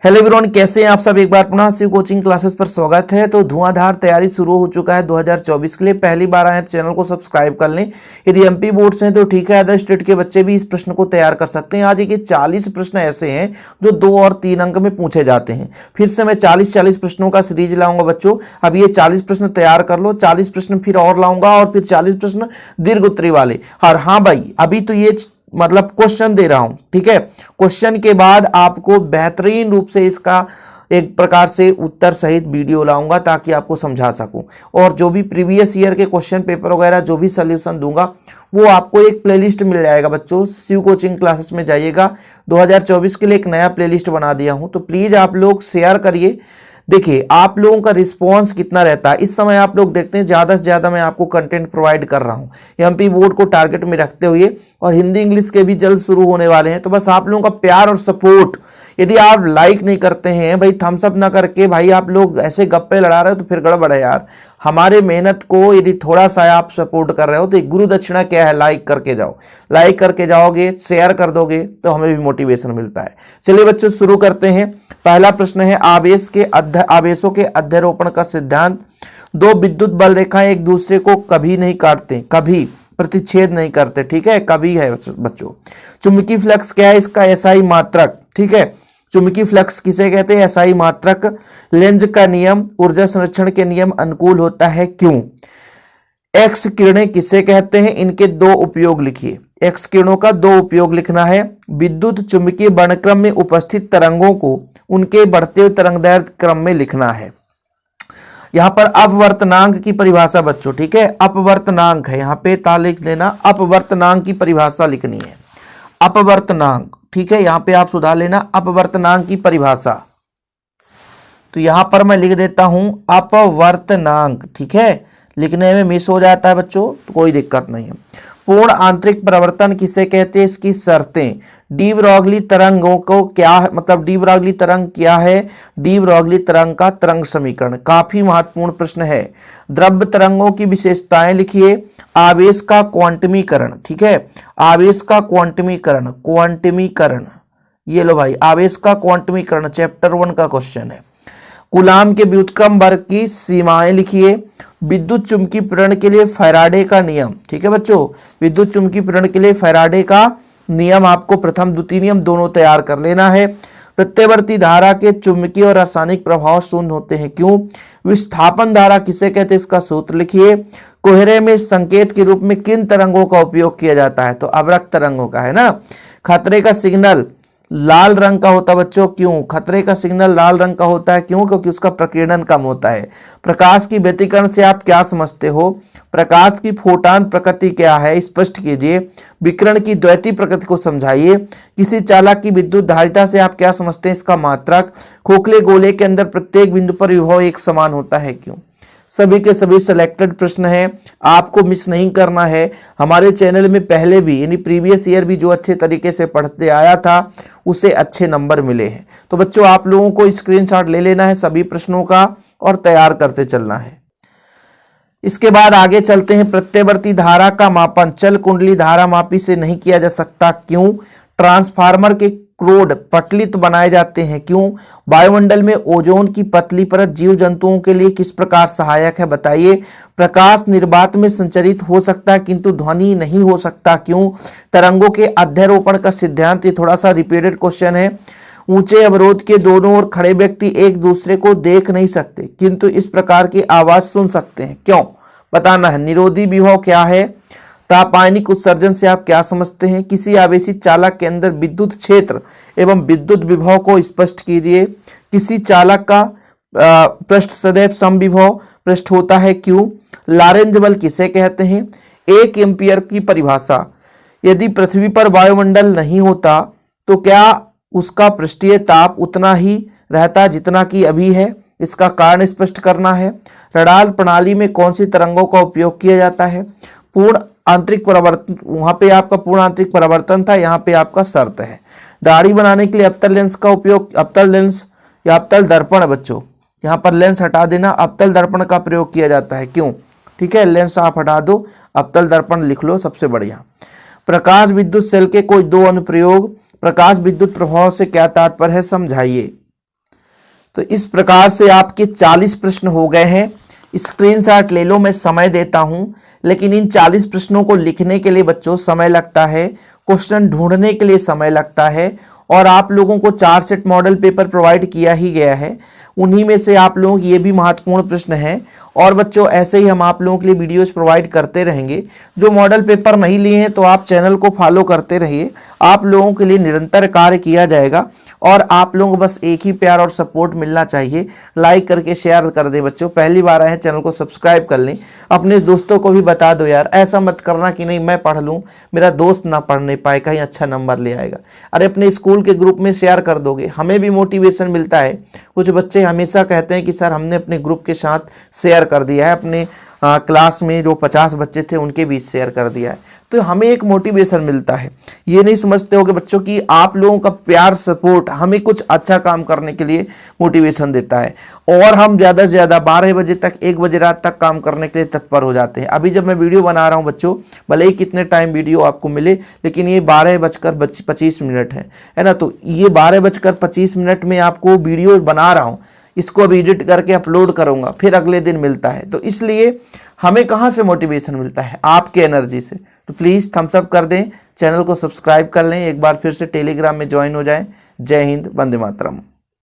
Hello everyone, कैसे हैं आप सब। एक बार पुनः शिव कोचिंग क्लासेस पर स्वागत है। तो धुआंधार तैयारी शुरू हो चुका है 2024 के लिए। पहली बार आए तो चैनल को सब्सक्राइब कर लें। यदि एमपी बोर्ड्स हैं तो ठीक है, अदर स्टेट के बच्चे भी इस प्रश्न को तैयार कर सकते हैं। आज ये 40 प्रश्न ऐसे हैं जो 2 और 3 अंक में पूछे जाते हैं। फिर से मैं 40 प्रश्नों का सीरीज लाऊंगा बच्चों। अब ये 40 प्रश्न तैयार कर लो, 40 प्रश्न फिर और लाऊंगा और फिर 40 प्रश्न दीर्घ उत्तरी वाले। और हाँ भाई, अभी तो ये मतलब क्वेश्चन दे रहा हूं, ठीक है। क्वेश्चन के बाद आपको बेहतरीन रूप से इसका एक प्रकार से उत्तर सहित वीडियो लाऊंगा ताकि आपको समझा सकूं। और जो भी प्रीवियस ईयर के क्वेश्चन पेपर वगैरह जो भी सॉल्यूशन दूंगा वो आपको एक प्लेलिस्ट मिल जाएगा बच्चों। शिव कोचिंग क्लासेस में जाइएगा, 2024 के लिए एक नया प्लेलिस्ट बना दिया हूं। तो प्लीज आप लोग शेयर करिए। देखिए आप लोगों का रिस्पांस कितना रहता है इस समय आप लोग देखते हैं। ज़्यादा से ज़्यादा मैं आपको कंटेंट प्रोवाइड कर रहा हूँ एमपी बोर्ड को टारगेट में रखते हुए, और हिंदी इंग्लिश के भी जल्द शुरू होने वाले हैं। तो बस आप लोगों का प्यार और सपोर्ट, यदि आप लाइक नहीं करते हैं भाई, थम्स अप ना करके भाई आप लोग ऐसे गप्पे लड़ा रहे हो तो फिर गड़बड़ है यार। हमारे मेहनत को यदि थोड़ा सा आप सपोर्ट कर रहे हो तो गुरु दक्षिणा क्या है, लाइक करके जाओ। लाइक करके जाओगे, शेयर कर दोगे तो हमें भी मोटिवेशन मिलता है। चलिए बच्चों शुरू करते हैं। पहला प्रश्न है, आवेशों के अध्यारोपण का सिद्धांत। 2 विद्युत बल रेखाएं एक दूसरे को कभी नहीं काटते, कभी प्रतिच्छेद नहीं करते, ठीक है, कभी है बच्चों। चुंबकीय फ्लक्स क्या है, इसका एसआई मात्रक, ठीक है। चुंबकीय फ्लक्स किसे कहते हैं, एसआई मात्रक। लेंज का नियम, ऊर्जा संरक्षण के नियम अनुकूल होता है क्यों। एक्स किरणें किसे कहते हैं, इनके 2 उपयोग लिखिए। एक्स किरणों का 2 उपयोग लिखना है। विद्युत चुंबकीय वर्णक्रम में उपस्थित तरंगों को उनके बढ़ते हुए तरंगदैर्ध्य क्रम में लिखना है। यहां पर अपवर्तनांक की परिभाषा बच्चों, ठीक है, अपवर्तनांक है, यहां पे ता लिख लेना। अपवर्तनांक की परिभाषा लिखनी है, अपवर्तनांक, ठीक है। यहां पे आप सुधार लेना अपवर्तनांक की परिभाषा। तो यहां पर मैं लिख देता हूं अपवर्तनांक, ठीक है। लिखने में मिस हो जाता है बच्चों तो कोई दिक्कत नहीं है। पूर्ण आंतरिक परिवर्तन किसे कहते हैं, इसकी शर्तें। डी ब्रॉगली तरंगों को क्या मतलब, डी ब्रॉगली तरंग क्या है, डी ब्रॉगली तरंग का तरंग समीकरण। काफी महत्वपूर्ण प्रश्न है। द्रव्य तरंगों की विशेषताएं लिखिए। आवेश का क्वांटमीकरण, ठीक है, आवेश का क्वांटमीकरण, क्वांटमीकरण, ये लो भाई, आवेश का क्वांटमीकरण चैप्टर 1 का क्वेश्चन है। कूलाम के व्युत्क्रम वर्ग की सीमाएं लिखिए। विद्युत चुंबकीय प्रेरण के लिए फैराडे का नियम, ठीक है बच्चों, विद्युत चुंबकीय प्रेरण के लिए फैराडे का नियम आपको प्रथम द्वितीय नियम दोनों तैयार कर लेना है। प्रत्यवर्ती धारा के चुंबकीय और रासायनिक प्रभाव शून्य होते हैं क्यों। विस्थापन धारा किसे कहते हैं, इसका सूत्र लिखिए। कोहरे में संकेत के रूप में किन तरंगों का उपयोग किया जाता है, तो अवरक्त तरंगों का है ना। खतरे का सिग्नल लाल रंग का होता है बच्चों, क्यों, खतरे का सिग्नल लाल रंग का होता है क्यों, क्योंकि उसका प्रकीर्णन कम होता है। प्रकाश की व्यतिकरण से आप क्या समझते हो, प्रकाश की फोटान प्रकृति क्या है, स्पष्ट कीजिए। विकिरण की द्वैती प्रकृति को समझाइए। किसी चालक की विद्युत धारिता से आप क्या समझते हैं, इसका मात्रक। खोखले गोले के अंदर प्रत्येक बिंदु पर विभव एक समान होता है क्यों। सभी के सभी सिलेक्टेड प्रश्न हैं, आपको मिस नहीं करना है। हमारे चैनल में पहले भी यानी प्रीवियस ईयर भी जो अच्छे तरीके से पढ़ते आया था उसे अच्छे नंबर मिले हैं। तो बच्चों आप लोगों को स्क्रीनशॉट ले लेना है सभी प्रश्नों का और तैयार करते चलना है। इसके बाद आगे चलते हैं। प्रत्यवर्ती धारा का मापन चल कुंडली धारा मापी से नहीं किया जा सकता क्यों। ट्रांसफार्मर के क्रोड पटलित बनाए जाते हैं क्यों। वायुमंडल में ओजोन की पतली परत जीव जंतुओं के लिए किस प्रकार सहायक है बताइए। प्रकाश निर्वात में संचरित हो सकता है किंतु ध्वनि नहीं हो सकता क्यों। तरंगों के अध्यारोपण का सिद्धांत, ये थोड़ा सा रिपीटेड क्वेश्चन है। ऊंचे अवरोध के दोनों ओर खड़े व्यक्ति एक दूसरे को देख नहीं सकते किंतु इस प्रकार की आवाज सुन सकते हैं क्यों, बताना है। निरोधी विभव क्या है। तापायनिक उत्सर्जन से आप क्या समझते हैं। किसी आवेशी चालक के अंदर विद्युत क्षेत्र एवं विद्युत विभव को स्पष्ट कीजिए। किसी चालक का पृष्ठ सदैव समविभव पृष्ठ होता है क्यों। लॉरेंज बल किसे कहते हैं। 1 एम्पियर की परिभाषा। यदि पृथ्वी पर वायुमंडल नहीं होता तो क्या उसका पृष्ठीय ताप उतना ही रहता जितना कि अभी है, इसका कारण स्पष्ट करना है। रडार प्रणाली में कौन सी तरंगों का उपयोग किया जाता है। पूर्ण आंतरिक परिवर्तन, वहां पे आपका पूर्ण आंतरिक परिवर्तन था, यहाँ पे आपका शर्त है। दाढ़ी बनाने के लिए अवतल लेंस का उपयोग, अवतल लेंस या अवतल दर्पण बच्चों, यहाँ पर लेंस हटा देना, अवतल दर्पण का प्रयोग किया जाता है क्यों, ठीक है, लेंस आप हटा दो, अवतल दर्पण लिख लो सबसे बढ़िया। प्रकाश विद्युत सेल के कोई 2 अनुप्रयोग। प्रकाश विद्युत प्रभाव से क्या तात्पर्य है, समझाइए। तो इस प्रकार से आपके 40 प्रश्न हो गए हैं। स्क्रीनशॉट ले लो, मैं समय देता हूं, लेकिन इन 40 प्रश्नों को लिखने के लिए बच्चों समय लगता है, क्वेश्चन ढूंढने के लिए समय लगता है, और आप लोगों को 4 सेट मॉडल पेपर प्रोवाइड किया ही गया है। उन्हीं में से आप लोगों के ये भी महत्वपूर्ण प्रश्न है। और बच्चों ऐसे ही हम आप लोगों के लिए वीडियोस प्रोवाइड करते रहेंगे। जो मॉडल पेपर नहीं लिए हैं तो आप चैनल को फॉलो करते रहिए, आप लोगों के लिए निरंतर कार्य किया जाएगा। और आप लोगों को बस एक ही प्यार और सपोर्ट मिलना चाहिए, लाइक करके शेयर कर दे बच्चों। पहली बार आए हैं चैनल को सब्सक्राइब कर लें, अपने दोस्तों को भी बता दो यार। ऐसा मत करना कि नहीं मैं पढ़ लूँ, मेरा दोस्त ना पढ़ नहीं पाए, कहीं अच्छा नंबर ले आएगा। अरे अपने स्कूल के ग्रुप में शेयर कर दोगे, हमें भी मोटिवेशन मिलता है। कुछ बच्चे हमेशा कहते हैं कि सर हमने अपने ग्रुप के साथ शेयर कर दिया है, अपने क्लास में जो 50 बच्चे थे उनके बीच शेयर कर दिया है, तो हमें एक मोटिवेशन मिलता है। ये नहीं समझते हो कि बच्चों की आप लोगों का प्यार सपोर्ट हमें कुछ अच्छा काम करने के लिए मोटिवेशन देता है, और हम ज़्यादा से ज़्यादा 12 बजे तक 1 बजे रात तक काम करने के लिए तत्पर हो जाते हैं। अभी जब मैं वीडियो बना रहा हूँ बच्चों, भले ही कितने टाइम वीडियो आपको मिले, लेकिन ये 12:25 है ना। तो ये 12:25 में आपको वीडियो बना रहा हूँ, इसको अभी एडिट करके अपलोड करूंगा, फिर अगले दिन मिलता है। तो इसलिए हमें कहाँ से मोटिवेशन मिलता है? आपके एनर्जी से। तो प्लीज़ थम्स अप कर दें, चैनल को सब्सक्राइब कर लें, एक बार फिर से टेलीग्राम में ज्वाइन हो जाएं। जय हिंद, वंदे मातरम।